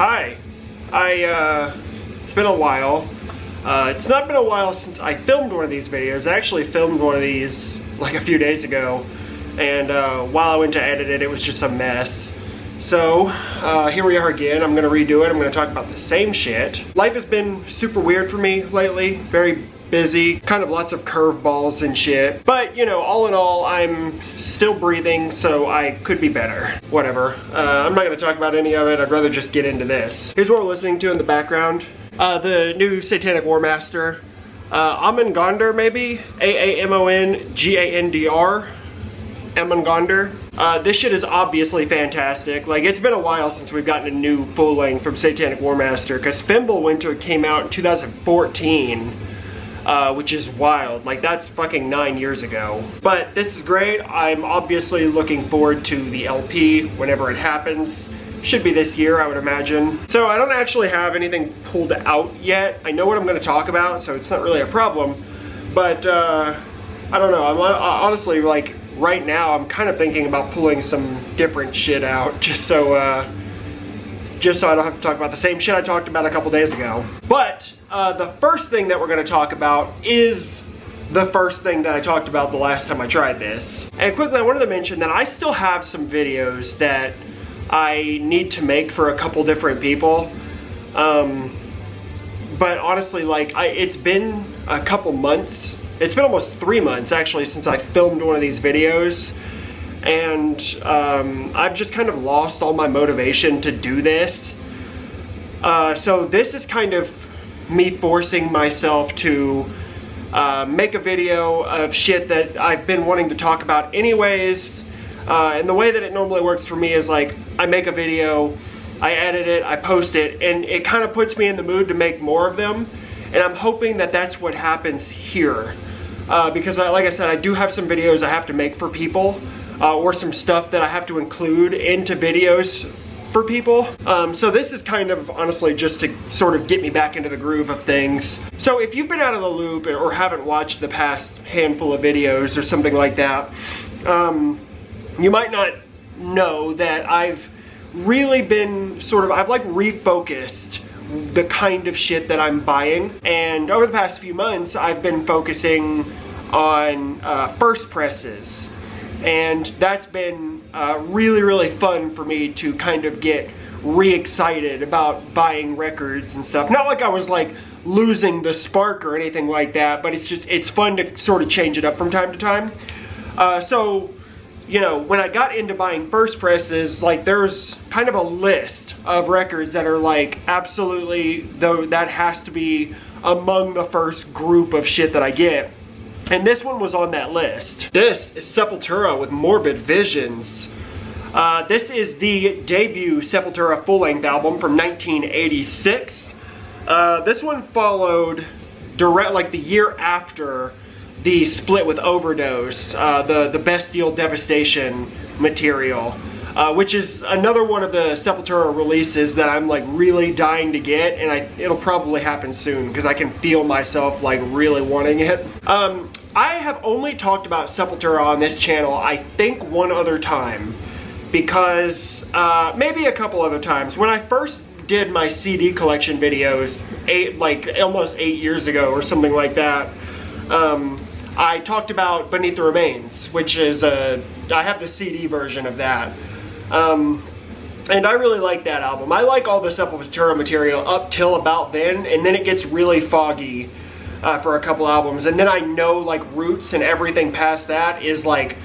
Hi. It's been a while. It's not been a while since I filmed one of these videos. I actually filmed one of these like a few days ago, and while I went to edit it, it was just a mess. So here we are again. I'm gonna redo it. I'm gonna talk about the same shit. Life has been super weird for me lately. Very busy, kind of lots of curveballs and shit. But you know, all in all, I'm still breathing, so I could be better. Whatever. I'm not gonna talk about any of it. I'd rather just get into this. Here's what we're listening to in the background. The new Satanic War Master. Amon-Gandr, maybe? A-A-M-O-N-G-A-N-D-R. Amon-Gandr. This shit is obviously fantastic. Like, it's been a while since we've gotten a new full length from Satanic War Master, because Fimbulwinter came out in 2014. Which is wild. Like, that's fucking 9 years ago. But this is great. I'm obviously looking forward to the LP whenever it happens. Should be this year, I would imagine. So I don't actually have anything pulled out yet. I know what I'm going to talk about, so it's not really a problem. But I don't know. I'm honestly, like, right now I'm kind of thinking about pulling some different shit out just so I don't have to talk about the same shit I talked about a couple days ago. But the first thing that we're going to talk about is the first thing that I talked about the last time I tried this. And quickly, I wanted to mention that I still have some videos that I need to make for a couple different people. But honestly, like, it's been a couple months. It's been almost 3 months, actually, since I filmed one of these videos. And I've just kind of lost all my motivation to do this. So this is kind of me forcing myself to make a video of shit that I've been wanting to talk about anyways. And the way that it normally works for me is, like, I make a video, I edit it, I post it, and it kind of puts me in the mood to make more of them. And I'm hoping that that's what happens here. Because like I said, I do have some videos I have to make for people. Or some stuff that I have to include into videos for people. So this is kind of honestly just to sort of get me back into the groove of things. So if you've been out of the loop or haven't watched the past handful of videos or something like that, you might not know that I've really been I've like refocused the kind of shit that I'm buying. And over the past few months, I've been focusing on first presses. And that's been really, really fun for me to kind of get re-excited about buying records and stuff. Not like I was like losing the spark or anything like that, but it's fun to sort of change it up from time to time. So, you know, when I got into buying first presses, like, there's kind of a list of records that are like absolutely, though, that has to be among the first group of shit that I get. And this one was on that list. This is Sepultura with Morbid Visions. This is the debut Sepultura full-length album from 1986. This one followed like the year after the split with Overdose, the Bestial Devastation material, which is another one of the Sepultura releases that I'm like really dying to get, and it'll probably happen soon because I can feel myself like really wanting it. I have only talked about Sepultura on this channel, I think, one other time, because maybe a couple other times. When I first did my CD collection videos, almost 8 years ago or something like that, I talked about Beneath the Remains, which is I have the CD version of that. And I really like that album. I like all the Sepultura material up till about then, and then it gets really foggy for a couple albums. And then I know, like, Roots and everything past that is like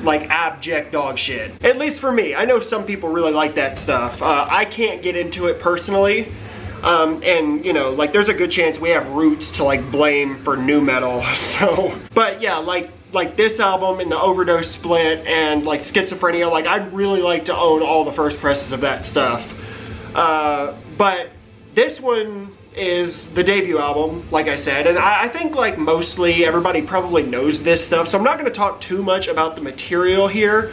abject dog shit. At least for me. I know some people really like that stuff. I can't get into it personally. And, you know, like, there's a good chance we have Roots to, like, blame for nu metal. So, but yeah, like this album and the Overdose split and like Schizophrenia, like, I'd really like to own all the first presses of that stuff. But this one is the debut album, like I said, and I think, like, mostly everybody probably knows this stuff, so I'm not going to talk too much about the material here.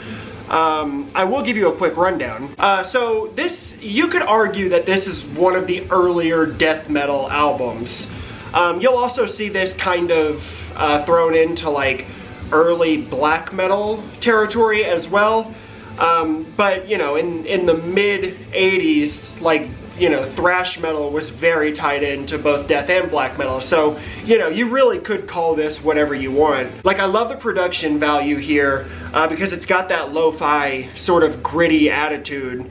I will give you a quick rundown. So this, you could argue that this is one of the earlier death metal albums. You'll also see this kind of thrown into like early black metal territory as well. But you know, in the mid 80s, like you know, thrash metal was very tied into both death and black metal. So, you know, you really could call this whatever you want. Like, I love the production value here because it's got that lo-fi sort of gritty attitude.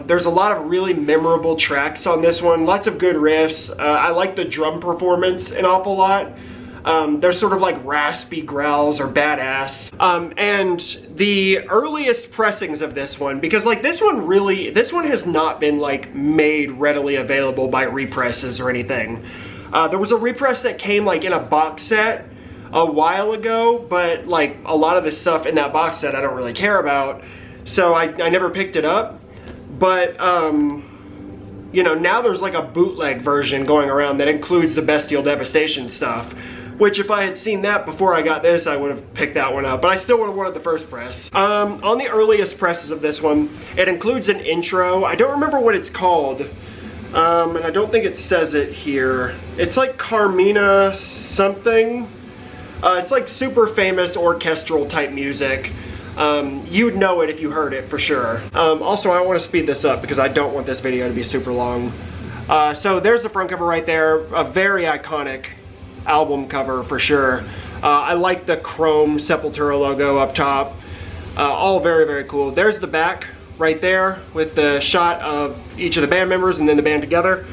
There's a lot of really memorable tracks on this one, lots of good riffs. I like the drum performance an awful lot. They're sort of like raspy growls or badass. And the earliest pressings of this one, because like this one has not been like made readily available by represses or anything. There was a repress that came like in a box set a while ago, but like a lot of the stuff in that box set I don't really care about, so I never picked it up. But you know, now there's like a bootleg version going around that includes the Bestial Devastation stuff, which if I had seen that before I got this, I would have picked that one up, but I still would have wanted the first press. On the earliest presses of this one, it includes an intro. I don't remember what it's called, and I don't think it says it here. It's like Carmina something. It's like super famous orchestral type music. You would know it if you heard it for sure. Also, I want to speed this up because I don't want this video to be super long. So there's the front cover right there, a very iconic album cover for sure. I like the chrome Sepultura logo up top. All very, very cool. There's the back right there with the shot of each of the band members and then the band together.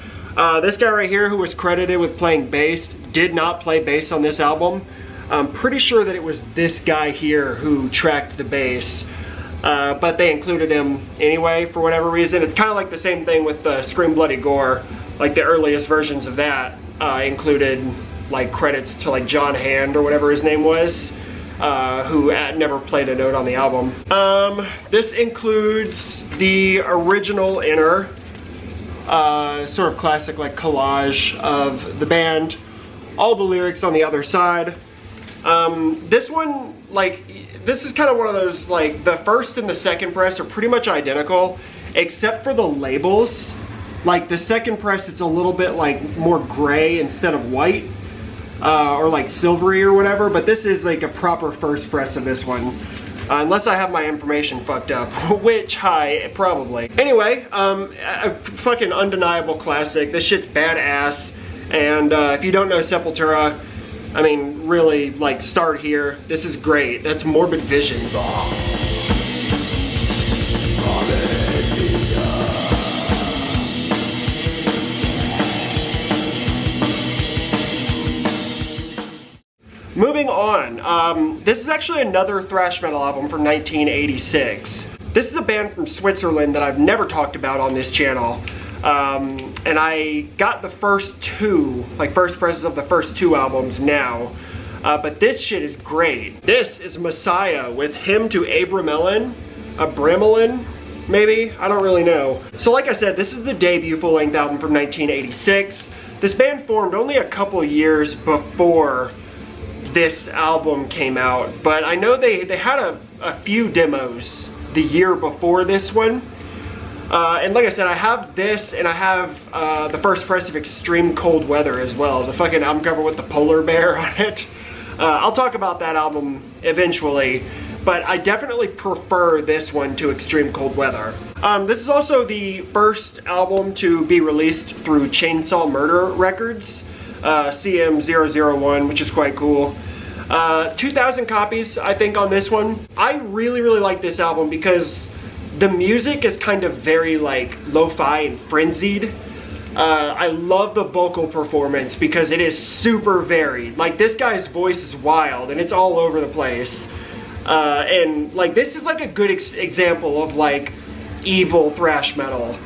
This guy right here, who was credited with playing bass, did not play bass on this album. I'm pretty sure that it was this guy here who tracked the bass, but they included him anyway for whatever reason. It's kind of like the same thing with Scream Bloody Gore. Like the earliest versions of that included like credits to like John Hand or whatever his name was, who never played a note on the album. This includes the original inner, sort of classic like collage of the band, all the lyrics on the other side. This one, like, this is kind of one of those, like, the first and the second press are pretty much identical, except for the labels. Like, the second press, it's a little bit, like, more gray instead of white, or, like, silvery or whatever, but this is, like, a proper first press of this one. Unless I have my information fucked up, which, probably. Anyway, a fucking undeniable classic. This shit's badass, and if you don't know Sepultura, I mean, really, like, start here. This is great. That's Morbid Visions. Moving on, this is actually another thrash metal album from 1986. This is a band from Switzerland that I've never talked about on this channel. And I got the first two, like first presses of the first two albums now, but this shit is great. This is Messiah with Hymn to Abramelin, maybe? I don't really know. So like I said, this is the debut full-length album from 1986. This band formed only a couple years before this album came out, but I know they had a few demos the year before this one. And like I said, I have this, and I have the first press of Extreme Cold Weather as well. The fucking album cover with the polar bear on it. I'll talk about that album eventually, but I definitely prefer this one to Extreme Cold Weather. This is also the first album to be released through Chainsaw Murder Records, CM001, which is quite cool. 2,000 copies, I think, on this one. I really, really like this album because the music is kind of very like lo-fi and frenzied. I love the vocal performance because it is super varied. Like, this guy's voice is wild and it's all over the place. And like, this is like a good example of like evil thrash metal.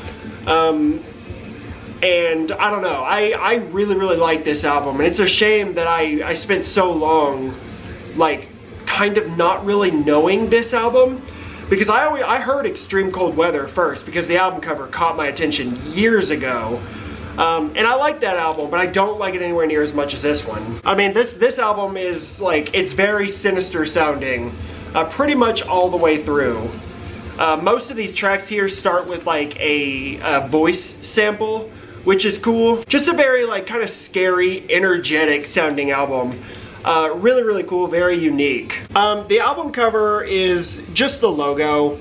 And I don't know, I really, really like this album, and it's a shame that I spent so long like kind of not really knowing this album. Because I heard Extreme Cold Weather first because the album cover caught my attention years ago. And I like that album, but I don't like it anywhere near as much as this one. I mean, this album is like, it's very sinister sounding, pretty much all the way through. Most of these tracks here start with like a voice sample, which is cool. Just a very like kind of scary, energetic sounding album. Really, really cool, very unique. The album cover is just the logo.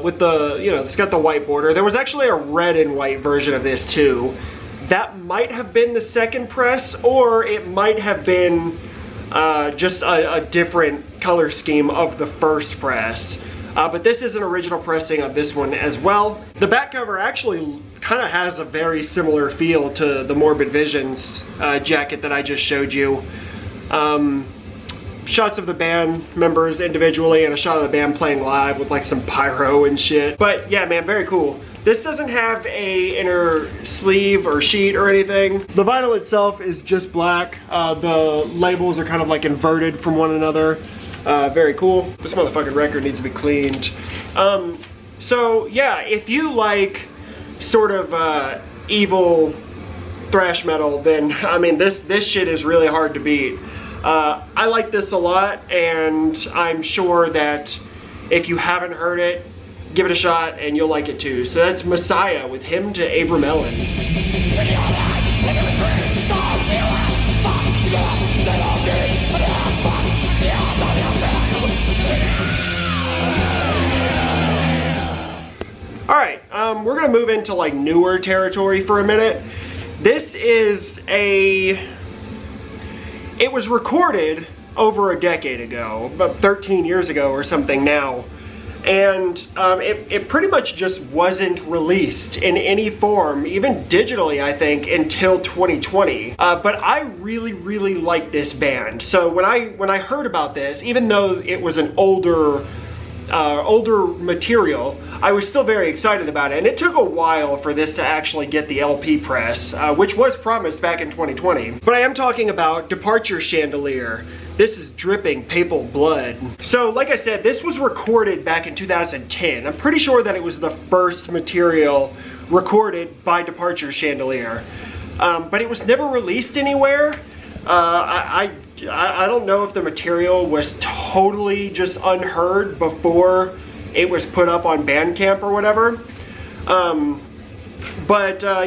with the, you know, it's got the white border. There was actually a red and white version of this too. That might have been the second press, or it might have been just a different color scheme of the first press. But this is an original pressing of this one as well. The back cover actually kind of has a very similar feel to the Morbid Visions jacket that I just showed you. Shots of the band members individually and a shot of the band playing live with like some pyro and shit. But yeah, man, very cool. This doesn't have a inner sleeve or sheet or anything. The vinyl itself is just black. The labels are kind of like inverted from one another. Very cool. This motherfucking record needs to be cleaned. So yeah, if you like sort of evil thrash metal, then I mean this shit is really hard to beat. I like this a lot, and I'm sure that if you haven't heard it, give it a shot and you'll like it too. So that's Messiah with Hymn to Abram Ellen. Alright, we're gonna move into like newer territory for a minute. This is it was recorded over a decade ago, about 13 years ago or something now. And it pretty much just wasn't released in any form, even digitally, I think, until 2020. But I really, really like this band. So when I heard about this, even though it was an older material, I was still very excited about it. And it took a while for this to actually get the LP press, which was promised back in 2020. But I am talking about Departure Chandelier. This is Dripping Papal Blood. So like I said, this was recorded back in 2010. I'm pretty sure that it was the first material recorded by Departure Chandelier. But it was never released anywhere. I don't know if the material was totally just unheard before it was put up on Bandcamp or whatever.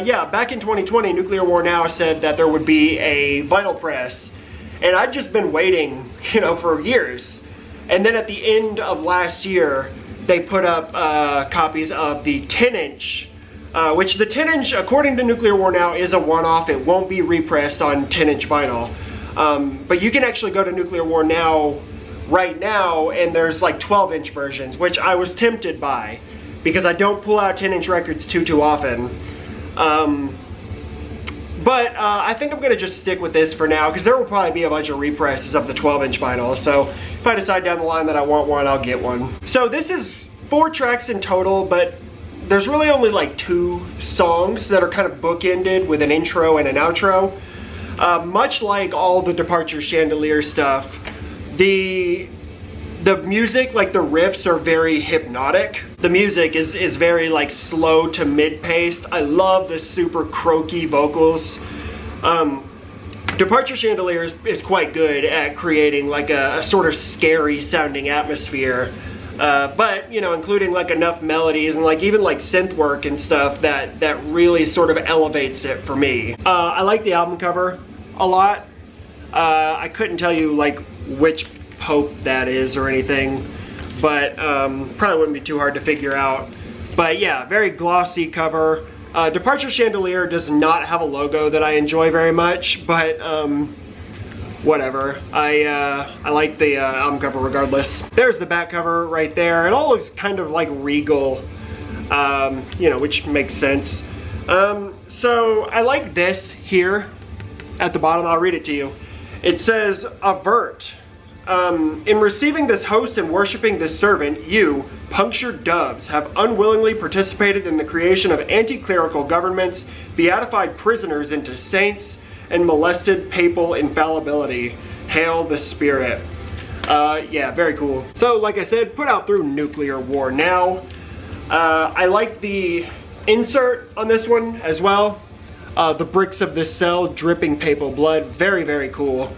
Yeah, back in 2020, Nuclear War Now said that there would be a vinyl press. And I'd just been waiting, you know, for years. And then at the end of last year, they put up copies of the 10-inch, which the 10-inch, according to Nuclear War Now, is a one-off. It won't be repressed on 10-inch vinyl. But you can actually go to Nuclear War Now right now, and there's like 12-inch versions, which I was tempted by, because I don't pull out 10-inch records too often. I think I'm gonna just stick with this for now, because there will probably be a bunch of represses of the 12-inch vinyl. So if I decide down the line that I want one, I'll get one. So this is 4 tracks in total, but there's really only like 2 songs that are kind of bookended with an intro and an outro. Much like all the Departure Chandelier stuff, the music, like the riffs, are very hypnotic. The music is very like slow to mid-paced. I love the super croaky vocals. Departure Chandelier is quite good at creating like a sort of scary sounding atmosphere. But, you know, including like enough melodies and like even like synth work and stuff that really sort of elevates it for me. I like the album cover a lot. I couldn't tell you like which Pope that is or anything, but probably wouldn't be too hard to figure out. But yeah, very glossy cover. Departure Chandelier does not have a logo that I enjoy very much, but whatever. I like the album cover regardless. There's the back cover right there. It all looks kind of like regal, you know, which makes sense. So I like this here at the bottom. I'll read it to you. It says, "Avert. In receiving this host and worshiping this servant, you, punctured doves, have unwillingly participated in the creation of anti-clerical governments, beatified prisoners into saints, and molested papal infallibility. Hail the Spirit." Yeah, very cool. So, like I said, put out through Nuclear War Now. I like the insert on this one as well. The bricks of this cell, dripping papal blood. Very, very cool.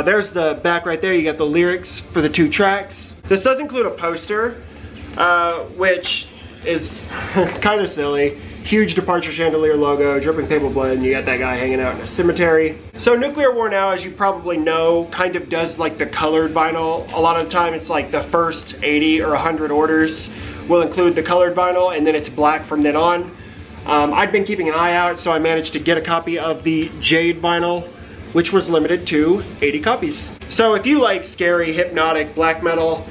There's the back right there. You got the lyrics for the 2 tracks. This does include a poster, which is kind of silly. Huge Departure Chandelier logo, dripping papal blood, and you got that guy hanging out in a cemetery. So Nuclear War Now, as you probably know, kind of does like the colored vinyl. A lot of the time it's like the first 80 or 100 orders will include the colored vinyl, and then it's black from then on. I'd been keeping an eye out, so I managed to get a copy of the Jade vinyl, which was limited to 80 copies. So if you like scary, hypnotic black metal,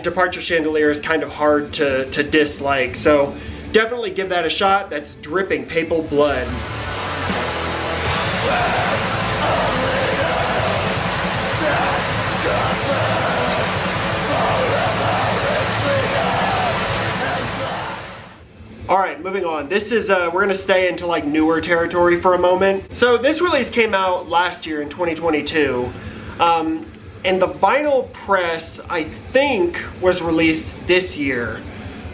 Departure Chandelier is kind of hard to dislike, so definitely give that a shot. That's dripping papal blood. All right, moving on. This is, we're gonna stay into like newer territory for a moment. So this release came out last year in 2022. And the vinyl press, I think, was released this year.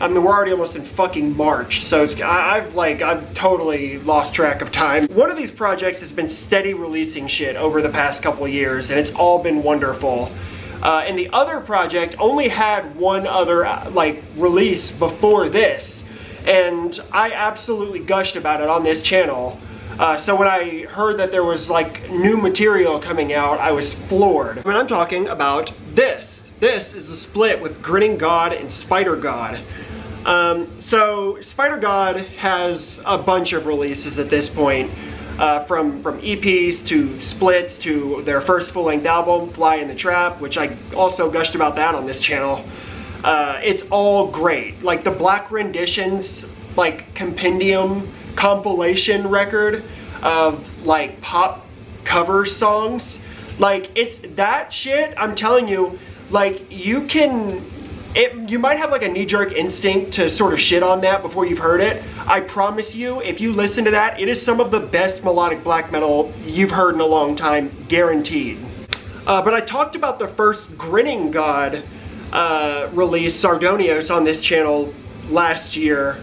I mean, we're already almost in fucking March, so it's, I've totally lost track of time. One of these projects has been steady releasing shit over the past couple years, and it's all been wonderful. And the other project only had one other release before this, and I absolutely gushed about it on this channel. So when I heard that there was like new material coming out, I was floored. I mean, I'm talking about this. This is a split with Grinning God and Spider God. So Spider God has a bunch of releases at this point, from EPs to splits to their first full-length album, Fly in the Trap, which I also gushed about that on this channel. It's all great. Like the Black Renditions, like compendium compilation record of like pop cover songs, like it's that shit. I'm telling you, like you might have like a knee-jerk instinct to sort of shit on that before you've heard it. I promise you, if you listen to that, it is some of the best melodic black metal you've heard in a long time, guaranteed. But I talked about the first Grinning God release, Sardonios, on this channel last year.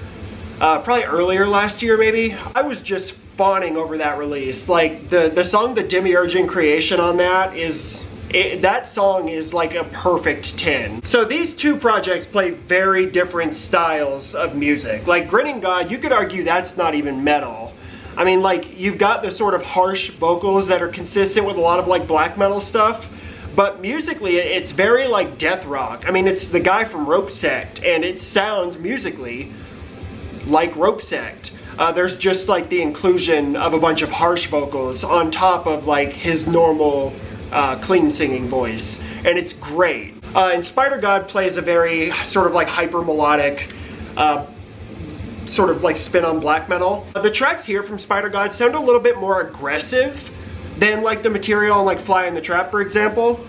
Probably earlier last year, maybe. I was just fawning over that release. Like the song The Demiurgian Creation on that is, that song is like a perfect 10. So these two projects play very different styles of music. Like Grinning God, you could argue that's not even metal. I mean, like you've got the sort of harsh vocals that are consistent with a lot of like black metal stuff, but musically it's very like death rock. I mean, it's the guy from Rope Sect, and it sounds musically like Rope Sect. There's just like the inclusion of a bunch of harsh vocals on top of like his normal clean singing voice, and it's great. And Spider God plays a very sort of like hyper melodic sort of like spin on black metal. The tracks here from Spider God sound a little bit more aggressive than like the material on like Fly in the Trap, for example.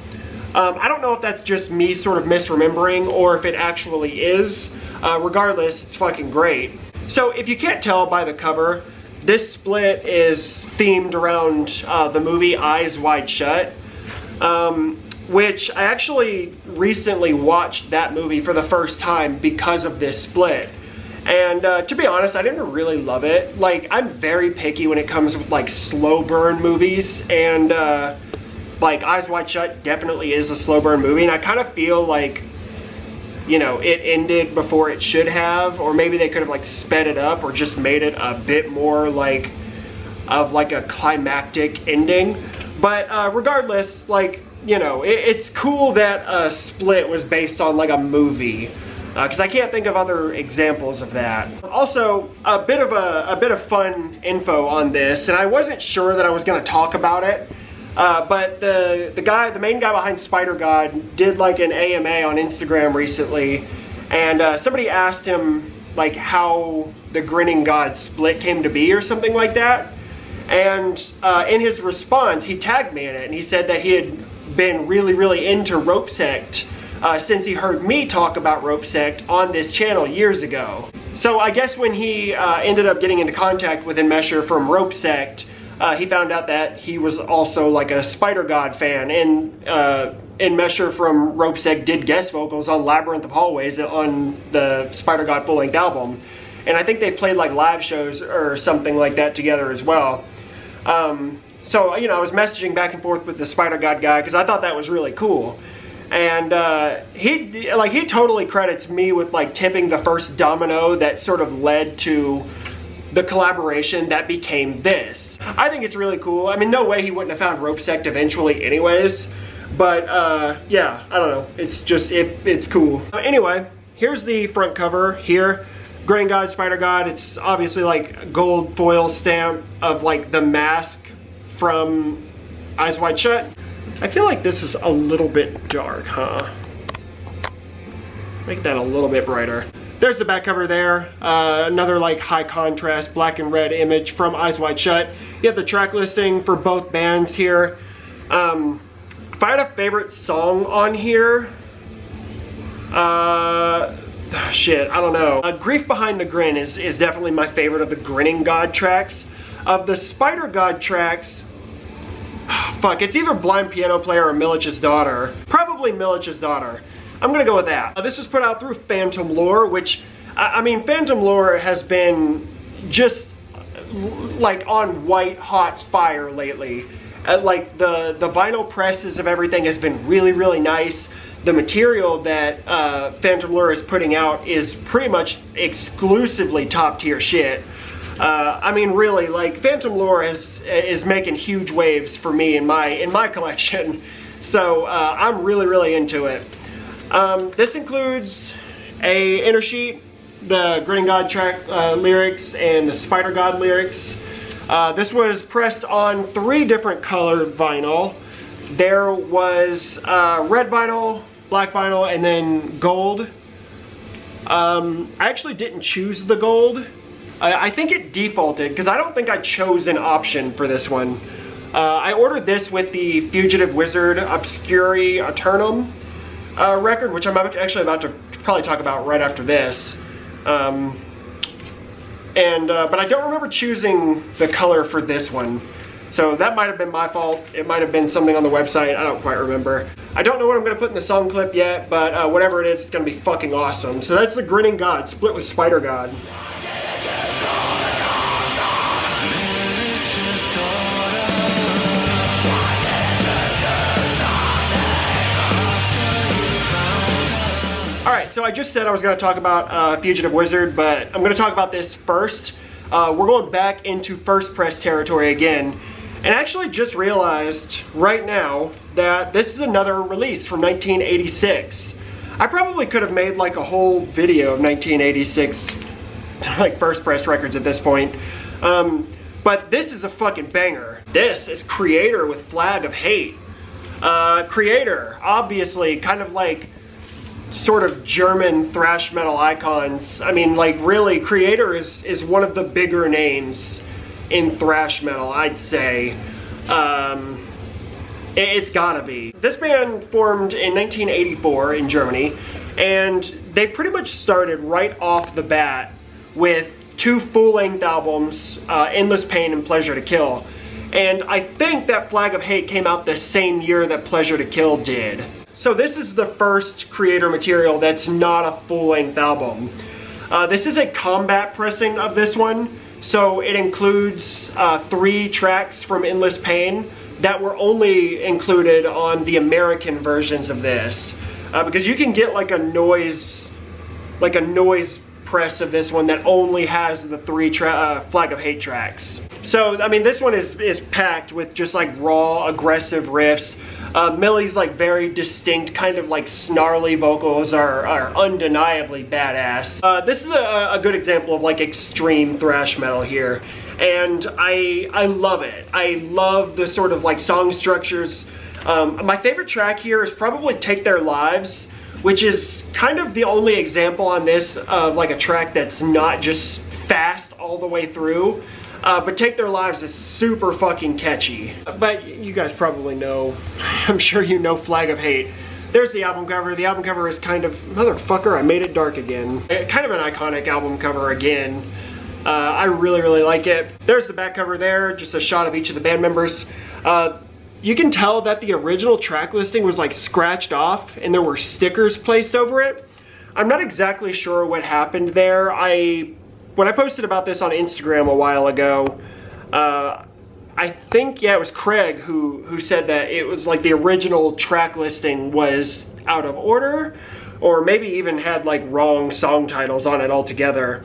I don't know if that's just me sort of misremembering or if it actually is. Regardless, it's fucking great. So if you can't tell by the cover, this split is themed around the movie Eyes Wide Shut, which I actually recently watched that movie for the first time because of this split. And to be honest, I didn't really love it. Like, I'm very picky when it comes with like slow burn movies, and like Eyes Wide Shut definitely is a slow burn movie, and I kind of feel like, you know, it ended before it should have, or maybe they could have like sped it up or just made it a bit more like of like a climactic ending. But regardless, like, you know, it's cool that a split was based on like a movie, because I can't think of other examples of that. Also, a bit of fun info on this, and I wasn't sure that I was going to talk about it. But the main guy behind Spider God did like an AMA on Instagram recently, and somebody asked him like how the Grinning God split came to be or something like that. And in his response, he tagged me in it, and he said that he had been really into Rope Sect since he heard me talk about Rope Sect on this channel years ago. So I guess when he ended up getting into contact with Enmesher from Rope Sect, he found out that he was also like a Spider God fan, and Enmesher from Rope Sect did guest vocals on Labyrinth of Hallways on the Spider God full-length album, and I think they played like live shows or something like that together as well. So, you know, I was messaging back and forth with the Spider God guy because I thought that was really cool, and he totally credits me with like tipping the first domino that sort of led to the collaboration that became this. I think it's really cool. I mean, no way he wouldn't have found Rope Sect eventually anyways, but yeah, I don't know. It's just, it's cool. Anyway, here's the front cover here. Grinning God, Spider God. It's obviously like gold foil stamp of like the mask from Eyes Wide Shut. I feel like this is a little bit dark, huh? Make that a little bit brighter. There's the back cover there. Another like high contrast black and red image from Eyes Wide Shut. You have the track listing for both bands here. If I had a favorite song on here, shit, I don't know. Grief Behind the Grin is definitely my favorite of the Grinning God tracks. Of the Spider God tracks, fuck, it's either Blind Piano Player or Milich's Daughter. Probably Milich's Daughter. I'm gonna go with that. This was put out through Phantom Lore, which, I mean, Phantom Lore has been just like on white hot fire lately. Like the vinyl presses of everything has been really, really nice. The material that Phantom Lure is putting out is pretty much exclusively top tier shit. I mean, really, like Phantom Lure is making huge waves for me in my collection. So I'm really, really into it. This includes a inner sheet, the Grinning God track lyrics, and the Spider God lyrics. This was pressed on 3 different colored vinyl. There was red vinyl, black vinyl, and then gold. I actually didn't choose the gold. I think it defaulted because I don't think I chose an option for this one. I ordered this with the Fugitive Wizard Obscuri Eternum record, which I'm actually about to probably talk about right after this. But I don't remember choosing the color for this one. So that might have been my fault. It might have been something on the website. I don't quite remember. I don't know what I'm going to put in the song clip yet, but whatever it is, it's going to be fucking awesome. So that's the Grinning God split with Spider God. Alright, so I just said I was going to talk about Fugitive Wizard, but I'm going to talk about this first. We're going back into first press territory again, and actually just realized right now that this is another release from 1986. I probably could have made like a whole video of 1986 like first press records at this point. But this is a fucking banger. This is Creator with Flag of Hate. Creator, obviously kind of like sort of German thrash metal icons. I mean, like really, Creator is one of the bigger names in thrash metal, I'd say. It's gotta be. This band formed in 1984 in Germany, and they pretty much started right off the bat with 2 full-length albums, Endless Pain and Pleasure to Kill. And I think that Flag of Hate came out the same year that Pleasure to Kill did. So this is the first Creator material that's not a full-length album. This is a combat pressing of this one, so it includes 3 tracks from Endless Pain that were only included on the American versions of this. Because you can get like a noise press of this one that only has the 3 Flag of Hate tracks. So, I mean, this one is packed with just like raw, aggressive riffs. Millie's like very distinct, kind of like snarly vocals are undeniably badass. This is a good example of like extreme thrash metal here, and I love it. I love the sort of like song structures. My favorite track here is probably Take Their Lives, which is kind of the only example on this of like a track that's not just fast all the way through. But Take Their Lives is super fucking catchy. But you guys probably know, I'm sure you know Flag of Hate. There's the album cover. The album cover is kind of, motherfucker, I made it dark again. Kind of an iconic album cover again. I really, really like it. There's the back cover there, just a shot of each of the band members. You can tell that the original track listing was like scratched off and there were stickers placed over it. I'm not exactly sure what happened there. When I posted about this on Instagram a while ago, I think, yeah, it was Craig who said that it was like the original track listing was out of order, or maybe even had like wrong song titles on it altogether.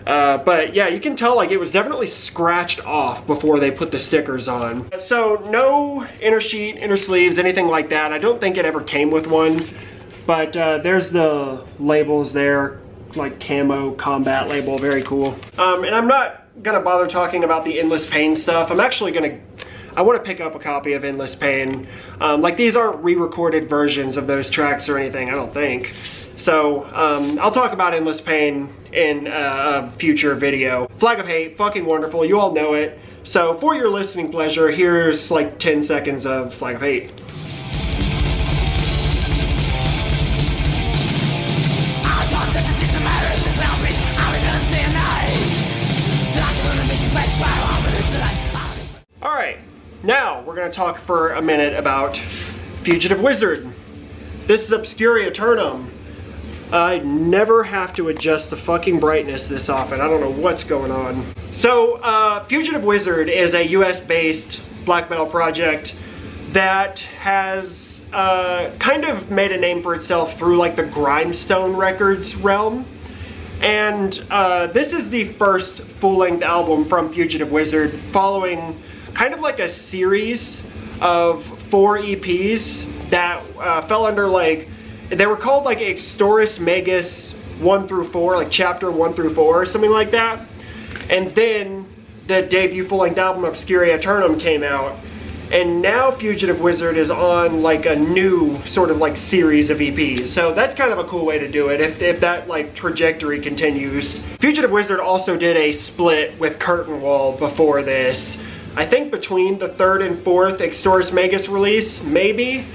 But yeah, you can tell like it was definitely scratched off before they put the stickers on. So no inner sheet, inner sleeves, anything like that. I don't think it ever came with one. But there's the labels there, like camo combat label, very cool. And I'm not gonna bother talking about the Endless Pain stuff. I'm actually I want to pick up a copy of Endless Pain. Like, these aren't re-recorded versions of those tracks or anything, I don't think. So I'll talk about Endless Pain in a future video. Flag of Hate, fucking wonderful, you all know it. So for your listening pleasure, here's like 10 seconds of Flag of Hate. Alright, now we're going to talk for a minute about Fugitive Wizard. This is Obscura Eternum. I never have to adjust the fucking brightness this often. I don't know what's going on. So, Fugitive Wizard is a US-based black metal project that has kind of made a name for itself through like the Grindstone Records realm. And this is the first full-length album from Fugitive Wizard, following kind of like a series of 4 EPs that fell under like, they were called like Extoris Magus 1 through 4, like chapter 1 through 4 or something like that. And then the debut full-length album Obscura Eternum came out. And now Fugitive Wizard is on like a new sort of like series of EPs. So that's kind of a cool way to do it if that like trajectory continues. Fugitive Wizard also did a split with Curtain Wall before this. I think between the 3rd and 4th Extoris Magus release, maybe.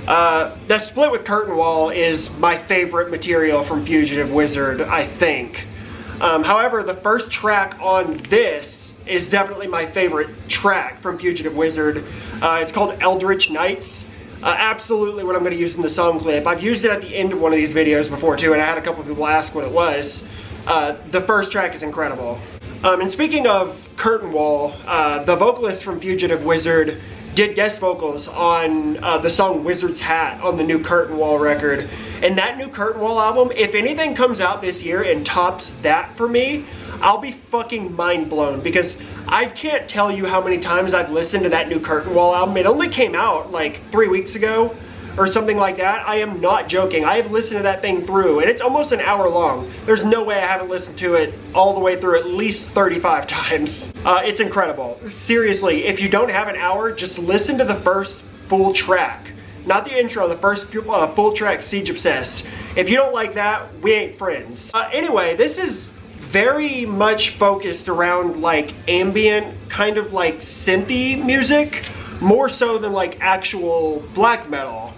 That split with Curtain Wall is my favorite material from Fugitive Wizard, I think. However, the first track on this is definitely my favorite track from Fugitive Wizard. It's called Eldritch Nights. Absolutely what I'm going to use in the song clip. I've used it at the end of one of these videos before too, and I had a couple people ask what it was. The first track is incredible. And speaking of Curtain Wall, the vocalist from Fugitive Wizard did guest vocals on the song Wizard's Hat on the new Curtain Wall record. And that new Curtain Wall album, if anything comes out this year and tops that for me, I'll be fucking mind blown, because I can't tell you how many times I've listened to that new Curtain Wall album. It only came out like 3 weeks ago or something like that. I am not joking. I have listened to that thing through, and it's almost an hour long. There's no way I haven't listened to it all the way through at least 35 times. It's incredible. Seriously, if you don't have an hour, just listen to the first full track. Not the intro, the first full track, Siege Obsessed. If you don't like that, we ain't friends. Anyway, this is very much focused around like ambient, kind of like synthy music, more so than like actual black metal.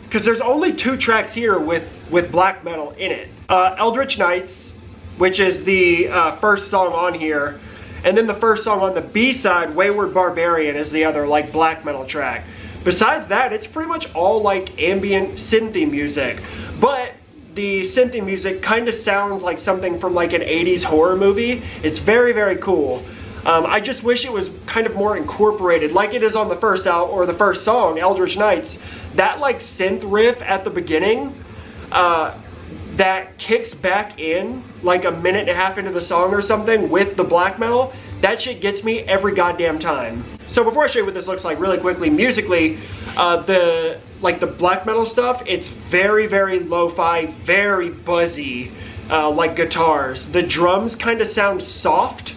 Because there's only 2 tracks here with black metal in it. Eldritch Nights, which is the first song on here, and then the first song on the B-side, Wayward Barbarian, is the other like black metal track. Besides that, it's pretty much all like ambient synthy music, but the synthy music kind of sounds like something from like an 80s horror movie. It's very, very cool. I just wish it was kind of more incorporated, like it is on the first album, or the first song, Eldritch Nights. That like synth riff at the beginning, that kicks back in like a minute and a half into the song or something with the black metal, that shit gets me every goddamn time. So before I show you what this looks like really quickly, musically, the black metal stuff, it's very, very lo-fi, very buzzy, like guitars. The drums kind of sound soft,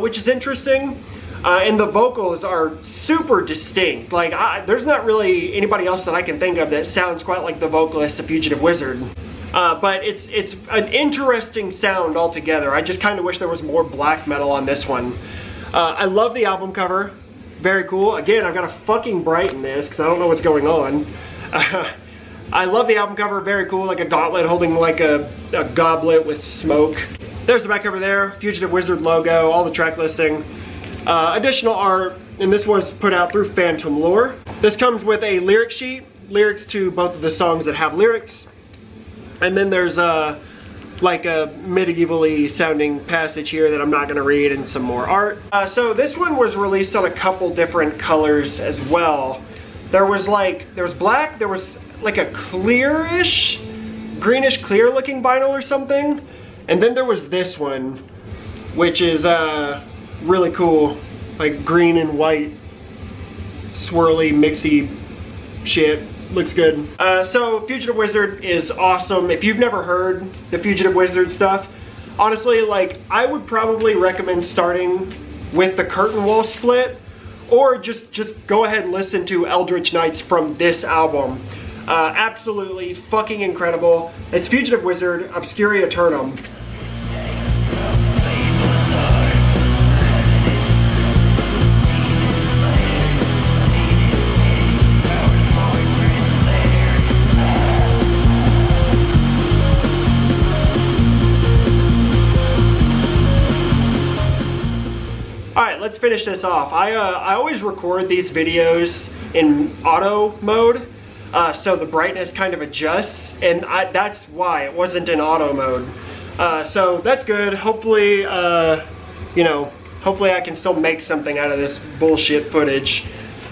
which is interesting. And the vocals are super distinct. Like, there's not really anybody else that I can think of that sounds quite like the vocalist of Fugitive Wizard. But it's an interesting sound altogether. I just kind of wish there was more black metal on this one. I love the album cover. Very cool. Again, I've got to fucking brighten this because I don't know what's going on. I love the album cover. Very cool. Like a gauntlet holding like a goblet with smoke. There's the back cover there. Fugitive Wizard logo, all the track listing. Additional art, and this was put out through Phantom Lore. This comes with a lyric sheet, lyrics to both of the songs that have lyrics. And then there's like a medievally sounding passage here that I'm not gonna read, and some more art. So this one was released on a couple different colors as well. There was black, there was like a clearish, greenish clear looking vinyl or something. And then there was this one, which is really cool, like green and white, swirly, mixy shit. looks good. So Fugitive Wizard is awesome. If you've never heard the Fugitive Wizard stuff, honestly, like, I would probably recommend starting with the Curtain Wall split, or just go ahead and listen to Eldritch Nights from this album. Absolutely fucking incredible. It's Fugitive Wizard, Obscura Eternum. Alright, let's finish this off. I always record these videos in auto mode, so the brightness kind of adjusts, and that's why it wasn't in auto mode. So that's good. Hopefully, you know, hopefully I can still make something out of this bullshit footage.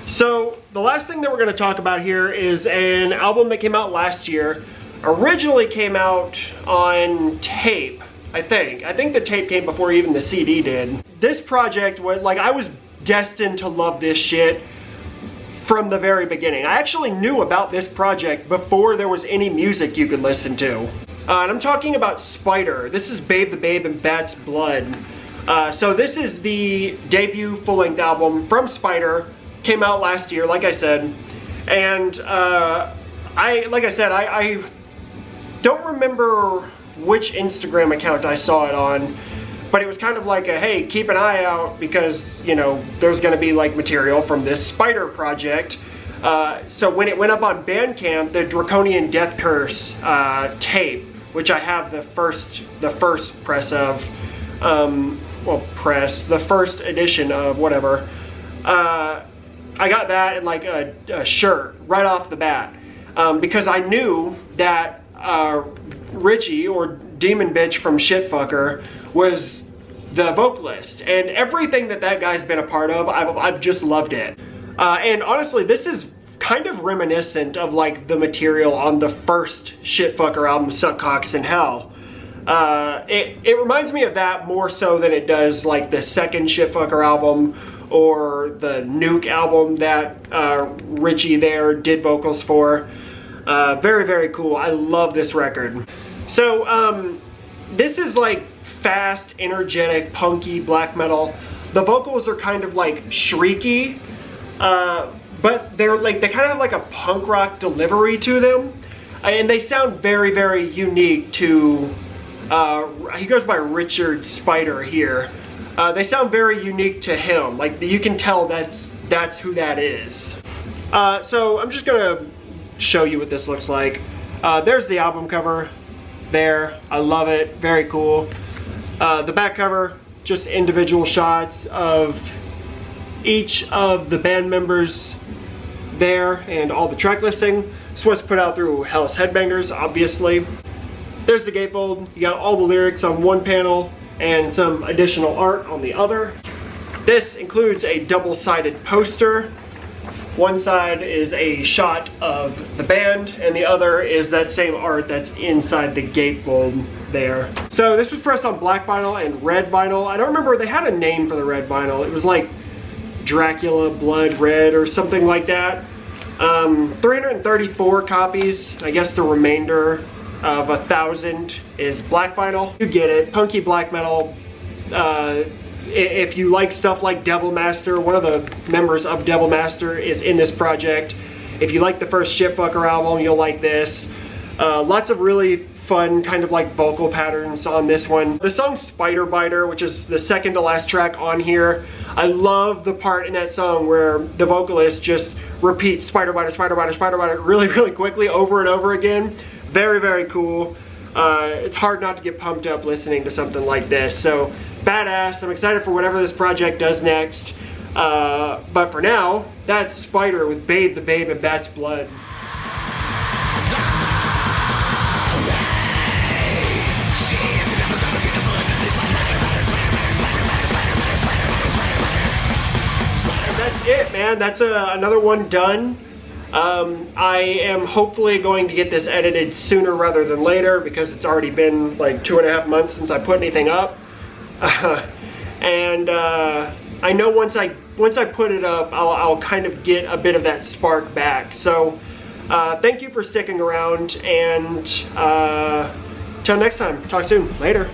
So the last thing that we're going to talk about here is an album that came out last year. Originally came out on tape. I think the tape came before even the CD did. This project was, like, I was destined to love this shit from the very beginning. I actually knew about this project before there was any music you could listen to. And I'm talking about Spider. This is Babe the Babe and Bat's Blood. So this is the debut full-length album from Spider. Came out last year, like I said. And I don't remember which Instagram account I saw it on, but it was kind of like a, hey, keep an eye out because, you know, there's gonna be like material from this Spider project. So when it went up on Bandcamp, the Draconian Death Curse tape, which I have the first press of, the first edition of whatever, I got that and like a shirt right off the bat, because I knew that Richie, or Demon Bitch from Shitfucker, was the vocalist, and everything that guy's been a part of, I've just loved it. And honestly, this is kind of reminiscent of like the material on the first Shitfucker album, Suck Cocks in Hell. It reminds me of that more so than it does like the second Shitfucker album or the Nuke album that Richie there did vocals for. Very, very cool. I love this record. So, this is like fast, energetic, punky black metal. The vocals are kind of like shrieky, but they kind of have like a punk rock delivery to them. And they sound very, very unique to, he goes by Richard Spider here. They sound very unique to him. Like, you can tell that's who that is. So I'm just gonna show you what this looks like. There's the album cover there. I love it. Very cool. The back cover, just individual shots of each of the band members there and all the track listing. This was put out through Hell's Headbangers, obviously. There's the gatefold. You got all the lyrics on one panel and some additional art on the other. This includes a double-sided poster. One side is a shot of the band, and the other is that same art that's inside the gatefold there. So this was pressed on black vinyl and red vinyl. I don't remember, they had a name for the red vinyl. It was like Dracula Blood Red or something like that. 334 copies. I guess the remainder of 1,000 is black vinyl. You get it. Punky black metal. If you like stuff like Devil Master, one of the members of Devil Master is in this project. If you like the first Shitfucker album, you'll like this. Lots of really fun kind of like vocal patterns on this one. The song Spider Biter, which is the second to last track on here, I love the part in that song where the vocalist just repeats Spider Biter, Spider Biter, Spider Biter really, really quickly over and over again. Very, very cool. It's hard not to get pumped up listening to something like this. So, badass. I'm excited for whatever this project does next. But for now, that's Spider with Babe the Babe and Bat's Blood. And that's it, man. That's another one done. I am hopefully going to get this edited sooner rather than later because it's already been like 2.5 months since I put anything up. And I know once I put it up, I'll kind of get a bit of that spark back. So Thank you for sticking around, and till next time, talk soon. Later.